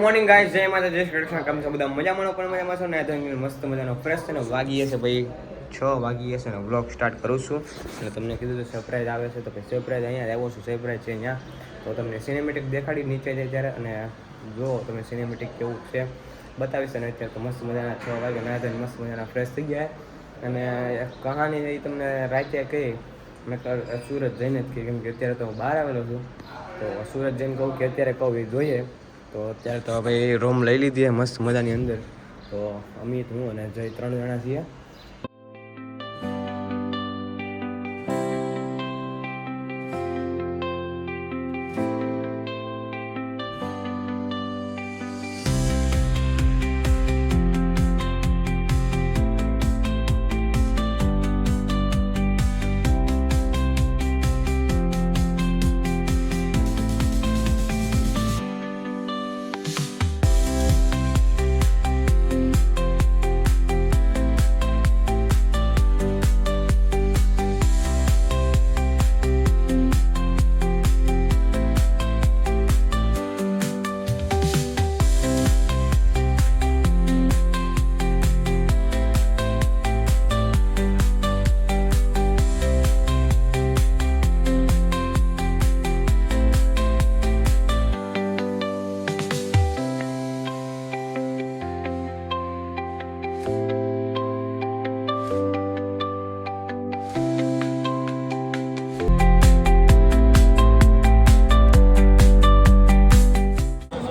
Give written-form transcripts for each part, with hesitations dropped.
Morning guys, જય માતા, જય શ્રી કૃષ્ણ. કેમ છો બધા? મજામાં પણ મજામાં છો ને? તો મસ્ત મજાનો ફ્રેશ છે ને વાગી છે ભાઈ 6 વાગી છે ને વ્લોગ સ્ટાર્ટ કરું છું. અને તમને કીધું તો સરપ્રાઈઝ આવે છે, તો કે સરપ્રાઈઝ અહીંયા આવ્યો છું. સરપ્રાઈઝ છે અહીંયા, તો તમને સિનેમેટિક દેખાડી નીચે જાય ત્યારે, અને જો તમે સિનેમેટિક કેવું છે બતાવીશ. અને અત્યારે તો મસ્ત મજાના 6 વાગે ના થઈને મસ્ત મજાના ફ્રેશ થઈ ગયા. અને કહાની એ તમને રાતે કહી મેં સુરત જઈને જ કહી, કેમ કે અત્યારે તો હું બહાર આવેલો છું. તો સુરત જઈને કહું કે અત્યારે કહું એ જોઈએ. તો અત્યારે તો ભાઈ રૂમ લઈ લીધી મસ્ત મજાની અંદર. તો અમિત, હું અને જય 3 જણા છીએ.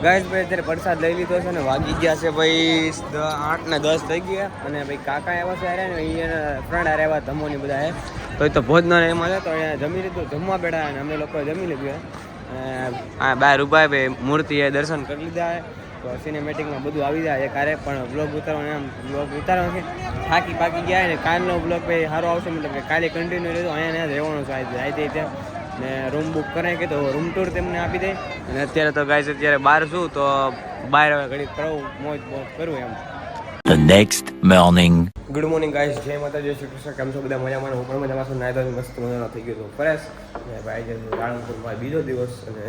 ગાઈસ ભાઈ અત્યારે પ્રસાદ લઈ લીધો છે ને વાગી ગયા છે ભાઈ 8 ને 10 થઈ ગયા. અને ભાઈ કાકા આવ્યા છે આરે ને એના ફ્રેન્ડ આરે આવ્યા ધમોની બધા હે. તો એ તો ભોજના એમાં છે, તો અહીંયા જમી લીધું, જમવા બેઠા. અને અમે લોકો જમી લીધું. આ બહાર ઊભા ભાઈ મૂર્તિએ દર્શન કરી લીધા. તો સિનેમેટિકમાં બધું આવી જાય કારે, પણ બ્લોગ ઉતારવાનો એમ બ્લોગ ઉતારવાનો છે. થાકી પાકી ગયા ને કાલનો બ્લોગ ભાઈ સારો આવશે, મતલબ કે કાલે કન્ટિન્યુ રહેતો અહીંયા રહેવાનું છે. આજે ત્યાં ને રૂમ બુક કરાવી કે તો રૂમ ટૂર તેમને આપી દે. અને અત્યારે તો ગાઈસ અત્યારે બહાર છું, તો બહાર હવે ઘડી કરવું, મોજ કરું એમ. The next morning. Good morning guys, જય માતા, જય શ્રી કૃષ્ણ. કેમ છો બધા? મજામાં? હું પણ મજામાં છું. નાયદો મસ્ત મજાનો થઈ ગયો તો ફ્રેશ. અને ભાઈ જે રાણપુરમાં બીજો દિવસ, અને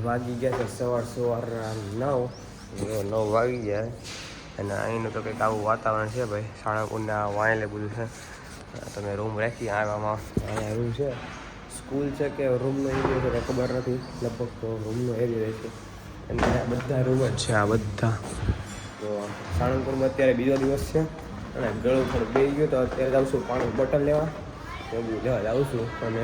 વાગી ગયા છે સવાર 9 વાગી ગયા. અને અહીંનું તો કંઈક આવું વાતાવરણ છે ભાઈ. સાળંગપુરના વાયલે બધું છે. તમે રૂમ રાખી આવ્યામાં અહીંયા રૂમ છે. સ્કૂલ છે કે રૂમનો એરિયો છે કે ખબર નથી, લગભગ તો રૂમનો એરિયો છે. અને બધા રૂમ જ છે આ બધા. તો સાળંગપુરમાં અત્યારે બીજો દિવસ છે. અને ગળું થોડું બેસી ગયું, તો અત્યારે જાઉં છું પાણી બોટલ લેવા, એવું લેવા જાઉં છું. અને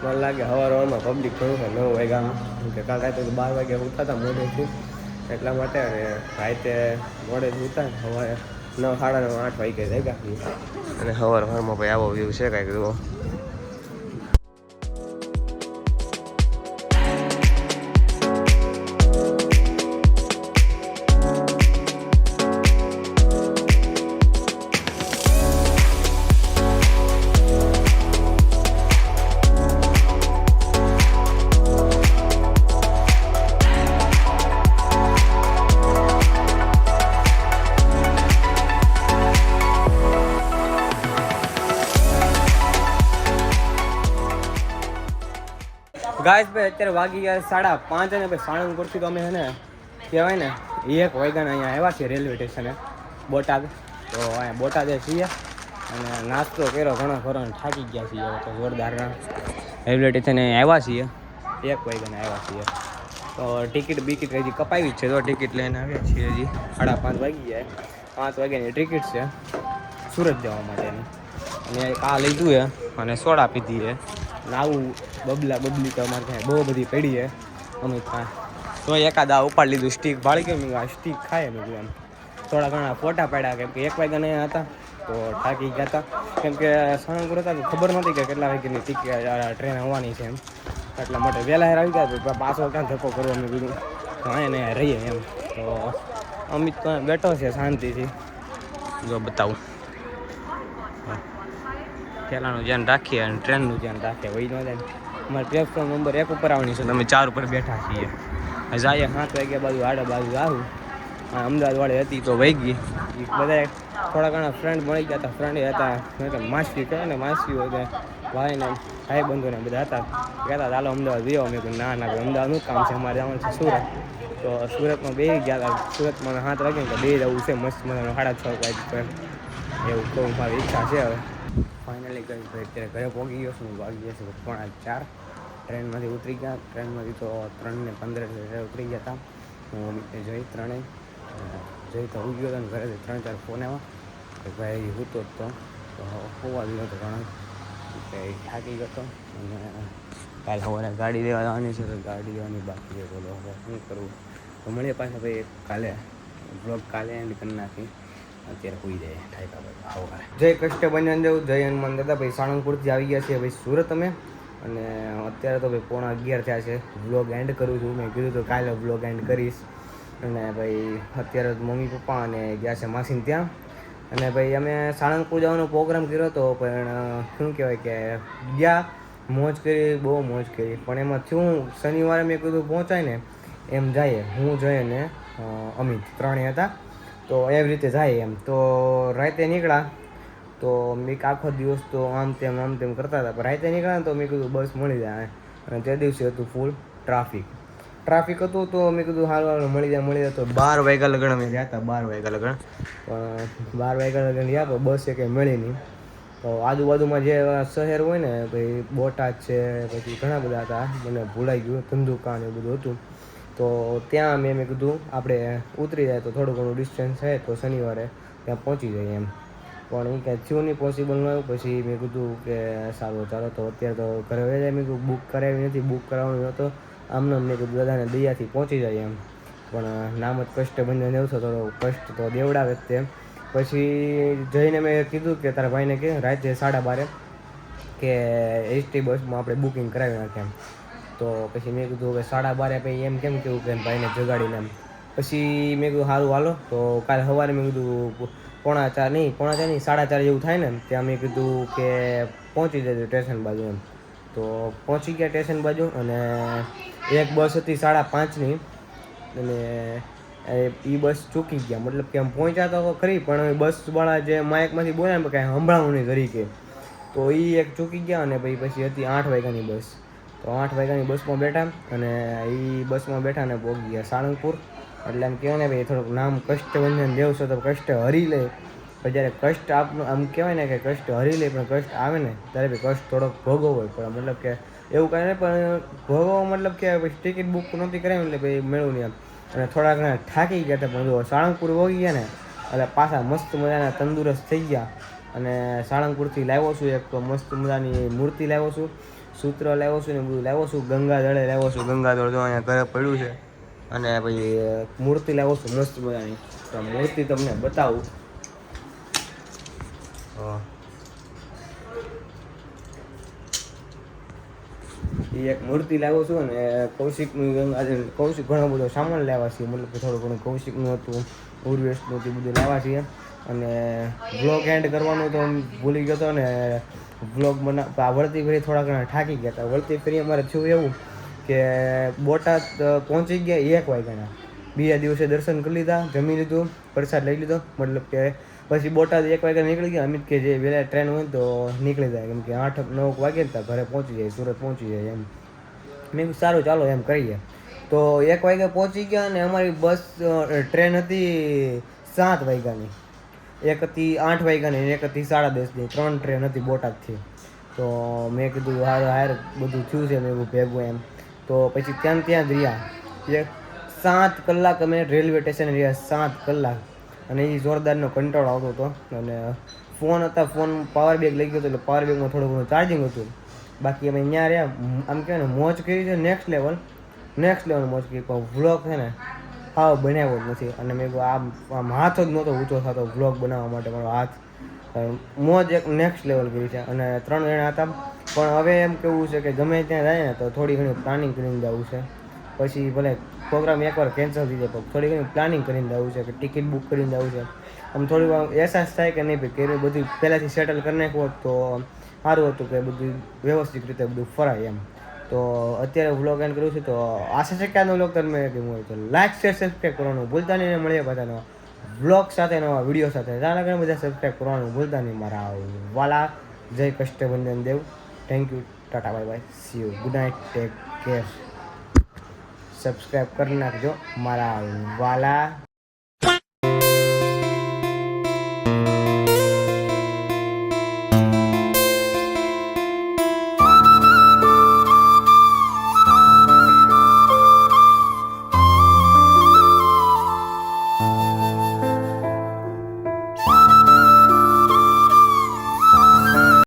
મને લાગે સવારમાં પબ્લિક ઘણું છે 9 વાગ્યામાં, કે કાકા તો 12 વાગ્યા ઉઠતા હતા મોડેથી, એટલા માટે. અને રાતે મોડેથી ઉઠતા સવારે 9, સાડા 9, 8 વાગ્યે જાગ્યા. અને સવારમાં ભાઈ આવો વ્યૂ છે કાંઈક જુઓ. ગાઈસ ભાઈ અત્યારે વાગી ગયા 5:30. અને ભાઈ સાળંગપુરથી તો અમે છે ને કહેવાય ને 1 વાગ્યાના અહીંયા આવ્યા છીએ રેલવે સ્ટેશને બોટાદ. તો અહીંયા બોટાદે છીએ અને નાસ્તો કર્યો ઘણો ખરો, થાકી ગયા છીએ હવે તો જોરદારના. રેલવે સ્ટેશને આવ્યા છીએ 1 વાગ્યાના આવ્યા છીએ. તો ટિકિટ હજી કપાવી જ છે, તો ટિકિટ લઈને આવ્યા છીએ. હજી 5:30 વાગી જાય. 5 વાગ્યાની ટિકિટ છે સુરત જવા માટેની. અને આ લીધું છે અને સોડા પીધી છે. આવું બબલી તો અમારે ત્યાં બહુ બધી પડી છે અમિત પાસે. તો એકાદ આ ઉપાડ લીધું, સ્ટીક ભાળી ગયું. આ સ્ટીક ખાય મેં એમ. થોડા ઘણા ફોટા પાડ્યા, કેમ કે 1 વાગ્યાના અહીંયા હતા તો થાકી ગયા હતા. કેમ કે સાળંગપુર હતા તો ખબર નહોતી કે કેટલા વાગ્યાની ટિકિટ ટ્રેન આવવાની છે એમ. એટલા માટે વહેલા આવી ગયા તો પાછો ક્યાં ધક્કો કરવો મેં કીધું તો અહીંયા રહીએ એમ. તો અમિત તો બેઠો છે શાંતિથી, જો બતાવું. પહેલાંનું ધ્યાન રાખીએ અને ટ્રેનનું ધ્યાન રાખીએ. વહી ન જાય. અમારે પ્લેટફોર્મ નંબર 1 ઉપર આવવાની છે, તમે 4 ઉપર બેઠા છીએ. જાય 7 વાગ્યા બાજુ આડે બાજુ આવું. અમદાવાદવાળી હતી તો વહી ગઈ. બધા થોડા ઘણા ફ્રેન્ડ મળી ગયા હતા. ફ્રેન્ડ હતા માસી કહે ને, માસીઓ ભાઈને ભાઈબંધોને બધા હતા. કહેતા ચાલો અમદાવાદ જઈએ. મેં કહ્યું ના ભાઈ, અમદાવાદનું કામ છે, અમારે જવાનું છે સુરત. તો સુરતમાં બેસી ગયા હતા. સુરતમાં 7 વાગે ને બે જવું છે મસ્ત મજાનું 6:30 વાગે એવું કહું મારી ઈચ્છા છે. હવે ફાઇનલી ગઈ ભાઈ અત્યારે ઘરે પહોંચી ગયો છું. વાગી ગયા છે 3:45. ટ્રેનમાંથી ઉતરી ગયા. ટ્રેનમાંથી તો 3:15 ઉતરી ગયા હતા. હું જઈ ત્રણેય જઈ તો ઉઈ ગયો હતો ને ઘરેથી 3-4 ફોન આવ્યા કે ભાઈ હું તો હોવા ગયો હતો ઘણા કે થાકી ગયો હતો અને કાલે સવારે ગાડી લેવા જવાની છે તો ગાડી લેવાની બાકી છે. બોલો હવે શું કરવું. તો મળીએ પાછા ભાઈ કાલે બ્લોગ કાલે એન્ડ કરી નાખી. અત્યારે હોઈ જાય ઠાકા ભાઈ આવો જય કષ્ટભંજન દેવ જય હનુમાન દાદા ભાઈ સાળંગપુરથી આવી ગયા છીએ ભાઈ સુરત અમે. અને અત્યારે તો ભાઈ 11:15 થયા છે. વ્લોગ એન્ડ કરું છું. મેં કીધું તો કાલે વ્લોગ એન્ડ કરીશ. અને ભાઈ અત્યારે મમ્મી પપ્પા અને ગયા છે માસીને ત્યાં. અને ભાઈ અમે સાળંગપુર જવાનો પ્રોગ્રામ કર્યો હતો પણ શું કહેવાય કે ગયા મોજ કરી બહુ મોજ કરી. પણ એમાં થયું શનિવારે મેં કીધું પહોંચાય ને એમ જાય હું જઈએ ને અમિત ત્રણેય હતા તો એવી રીતે જાય એમ. તો રાતે નીકળ્યા તો મેં આખો દિવસ તો આમ તેમ કરતા હતા. પણ રાતે નીકળ્યા તો મેં કીધું બસ મળી જાય. અને તે દિવસે હતું ફૂલ ટ્રાફિક હતું તો મેં કીધું હાલ મળી જાય. તો 12 વાગ્યા લગન અમે ગયા હતા. 12 વાગ્યા લગન પણ 12 વાગ્યા લગન ગયા તો બસ કંઈ મળી નહીં. તો આજુબાજુમાં જે શહેર હોય ને ભાઈ બોટાદ છે પછી ઘણા બધા હતા મને ભૂલાઈ ગયું ધંધુકા ને બધું હતું. તો ત્યાં મેં કીધું આપણે ઉતરી જાય તો થોડું ઘણું ડિસ્ટન્સ છે તો શનિવારે ત્યાં પહોંચી જાય એમ. પણ એ કાંઈ થયું નહીં પોસિબલ ન આવ્યું. પછી મેં કીધું કે સારું ચાલો તો અત્યારે તો ઘરે જાય. મેં કીધું બુક કરાવી નથી બુક કરાવવાનું હતો આમને મેં કીધું બધાને દયાથી પહોંચી જાય એમ. પણ નામ જ કષ્ટભંજન દેવ છે થોડો કષ્ટ તો દેવડાવે જ તેમ. પછી જઈને મેં કીધું કે તારા ભાઈને કે રાતે 12:30 કે એસટી બસમાં આપણે બુકિંગ કરાવી નાખીએ એમ. તો પછી મેં કીધું કે 12:30 પછી એમ કેમ કેવું કે ભાઈને જગાડીને એમ. પછી મેં કીધું સારું હાલો તો કાલે સવારે મેં કીધું 3:45 નહીં 4:30 જેવું થાય ને ત્યાં મેં કીધું કે પહોંચી જજો સ્ટેશન બાજુ એમ. તો પહોંચી ગયા સ્ટેશન બાજુ અને એક બસ હતી 5:30ની અને એ બસ ચૂકી ગયા. મતલબ કે આમ પહોંચ્યા તો ખરી પણ બસવાળા જે માઇકમાંથી બોલે ને કાંઈ સંભળાવું નહીં તરીકે તો એ એક ચૂકી ગયા. અને પછી હતી 8 વાગ્યાની બસ. તો 8 વાગ્યાની બસમાં બેઠા અને એ બસમાં બેઠા ને પહોંચી ગયા સાળંગપુર. એટલે આમ કહેવાય ને ભાઈ થોડુંક નામ કષ્ટભંજન દેવ છે તો કષ્ટ હરી લે. પણ જ્યારે કષ્ટ આમ કહેવાય ને કે કષ્ટ હરી લે પણ કષ્ટ આવે ને ત્યારે બી કષ્ટ થોડોક ભોગવવો હોય. પણ મતલબ કે એવું કાંઈ નહીં પણ ભોગવવો મતલબ કે પછી ટિકિટ બુક નહોતી કરાવી એટલે ભાઈ મેળવું નહીં એમ. અને થોડા ઘણા થાકી ગયા હતા પણ જો સાળંગપુર વહી ગયા ને એટલે પાછા મસ્ત મજાના તંદુરસ્ત થઈ ગયા. અને સાળંગપુરથી લાવ્યો છું એક મસ્ત મજાની મૂર્તિ લાવ્યો છું સૂત્ર લાવ્યો છું ને બધું લાવ્યો છું. ગંગાજળે લાવ્યો છું. ગંગાજળ જો અહીંયા ઘરે પડ્યું છે. અને પછી મૂર્તિ લાવ્યો છું મસ્ત મજાની. તો મૂર્તિ તમને બતાવું. એ એક મૂર્તિ લાવ્યો છું અને કૌશિકનું ગંગાજળ કૌશિક ઘણો બધો સામાન લાવ્યા છીએ. મતલબ કે થોડું ઘણું કૌશિકનું હતું ઉર્વેશનું તે બધું લાવ્યા છીએ. અને વ્લોગ એન્ડ કરવાનું તો ભૂલી ગયો હતો ને વ્લોગ વળતી ફરી થોડા ઘણા થાકી ગયા હતા. વળતી ફરી અમારે થયું એવું કે બોટાદ પહોંચી ગયા 1 વાગ્યાના. બીજા દિવસે દર્શન કરી લીધા જમી લીધું પ્રસાદ લઈ લીધો. મતલબ કે પછી બોટાદ 1 વાગ્યા નીકળી ગયા. અમિત કે જે વહેલા ટ્રેન હોય તો નીકળી જાય કેમ કે 8-9 વાગે ને ઘરે પહોંચી જાય સુરત પહોંચી જાય એમ. મેં સારું ચાલો એમ કરીએ. તો 1 વાગે પહોંચી ગયા અને અમારી બસ ટ્રેન હતી 7 વાગ્યાની. એક હતી 8 વાગ્યાની એક હતી 10:30ની. 3 ટ્રેન હતી બોટાદથી. તો મેં કીધું હાર બધું થયું છે મેં ભેગું એમ. તો પછી ત્યાં જ રહ્યા 7 કલાક અમે રેલવે સ્ટેશન રહ્યા 7 કલાક. અને એ જોરદારનો કંટાળો આવતો હતો. અને ફોન હતા ફોન પાવર બેગ લઈ ગયો હતો એટલે પાવર બેગમાં થોડું ઘણું ચાર્જિંગ હતું. બાકી અમે અહીંયા રહ્યા આમ કહેવાય ને મોજ કરી છે નેક્સ્ટ લેવલ મોજ કરી. પણ વ્લોગ છે ને હાવ બનાવ્યો જ નથી. અને મેં કહ્યું આમ હાથ જ નહોતો ઊંચો થતો વ્લોગ બનાવવા માટે. મારો હાથ મોજ એક નેક્સ્ટ લેવલ કરી છે. અને 3 જણા હતા પણ હવે એમ કેવું છે કે ગમે ત્યાં જાય ને તો થોડી ઘણી પ્લાનિંગ કરીને જવું છે. પછી ભલે પ્રોગ્રામ એકવાર કેન્સલ થઈ જાય પણ થોડી ઘણી પ્લાનિંગ કરીને જવું છે કે ટિકિટ બુક કરીને જવું છે. આમ થોડી વાર અહેસાસ થાય કે નહીં ભાઈ કે બધું પહેલાંથી સેટલ કરી નાખ્યું હોત તો સારું હતું કે બધું વ્યવસ્થિત રીતે બધું ફરાય એમ. તો અત્યારે વ્લોગ એન્ડ કર્યું છે. તો આશા છે કે આનો વ્લોગ તમને કેવું હોય તો લાઈક શેર સબસ્ક્રાઈબ કરવાનું ભૂલતા નહીં. મળીએ પાછા નવા વ્લોગ સાથે નવા વિડીયો સાથે. જાણે ઘણા બધા સબસ્ક્રાઈબ કરવાનું ભૂલતા નહીં મારા વાલા. જય Kashtbhanjan Dev. Thank you tata bye bye see you good night take care. Subscribe કરી નાખજો મારા વાલા